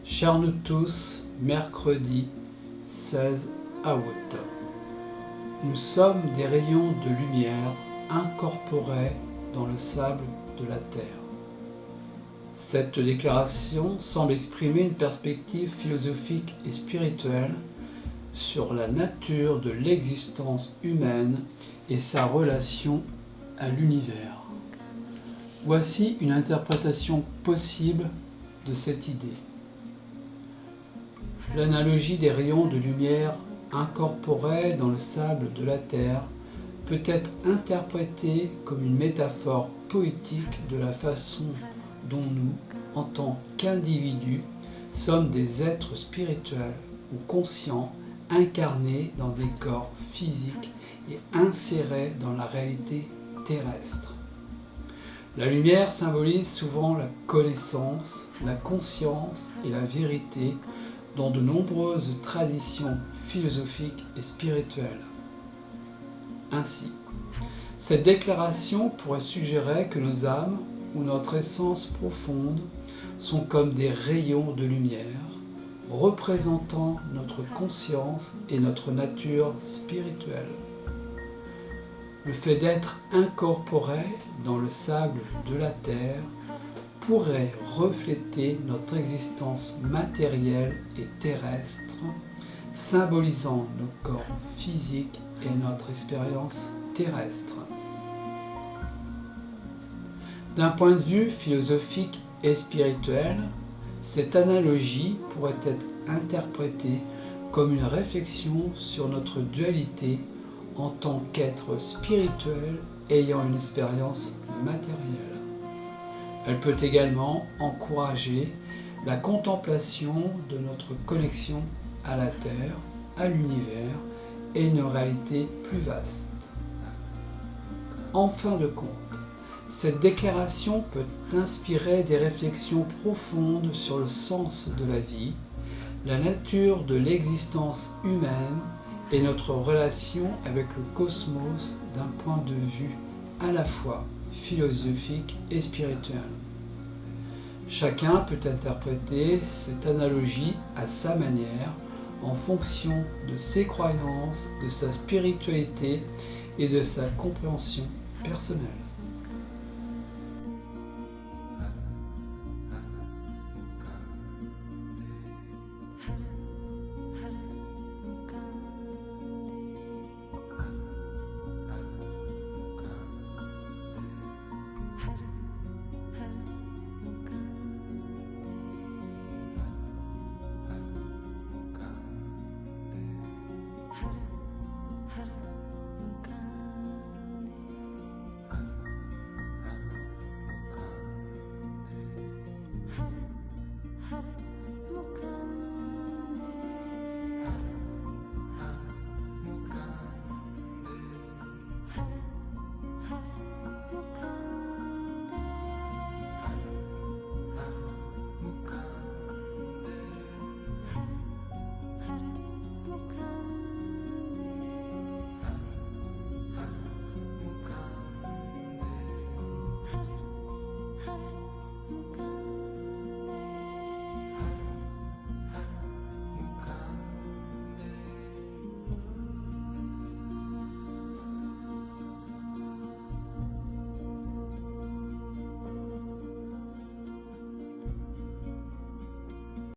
Chers nous tous, mercredi 16 août. Nous sommes des rayons de lumière incorporés dans le sable de la terre. Cette déclaration semble exprimer une perspective philosophique et spirituelle sur la nature de l'existence humaine et sa relation à l'univers. Voici une interprétation possible de cette idée. L'analogie des rayons de lumière incorporés dans le sable de la terre peut être interprétée comme une métaphore poétique de la façon dont nous, en tant qu'individus, sommes des êtres spirituels ou conscients incarnés dans des corps physiques et insérés dans la réalité terrestre. La lumière symbolise souvent la connaissance, la conscience et la vérité dans de nombreuses traditions philosophiques et spirituelles. Ainsi, cette déclaration pourrait suggérer que nos âmes ou notre essence profonde sont comme des rayons de lumière, représentant notre conscience et notre nature spirituelle. Le fait d'être incorporé dans le sable de la terre pourrait refléter notre existence matérielle et terrestre, symbolisant nos corps physiques et notre expérience terrestre. D'un point de vue philosophique et spirituel, cette analogie pourrait être interprétée comme une réflexion sur notre dualité en tant qu'être spirituel ayant une expérience matérielle. Elle peut également encourager la contemplation de notre connexion à la Terre, à l'univers et une réalité plus vaste. En fin de compte, cette déclaration peut inspirer des réflexions profondes sur le sens de la vie, la nature de l'existence humaine et notre relation avec le cosmos d'un point de vue à la fois philosophique et spirituel. Chacun peut interpréter cette analogie à sa manière en fonction de ses croyances, de sa spiritualité et de sa compréhension personnelle.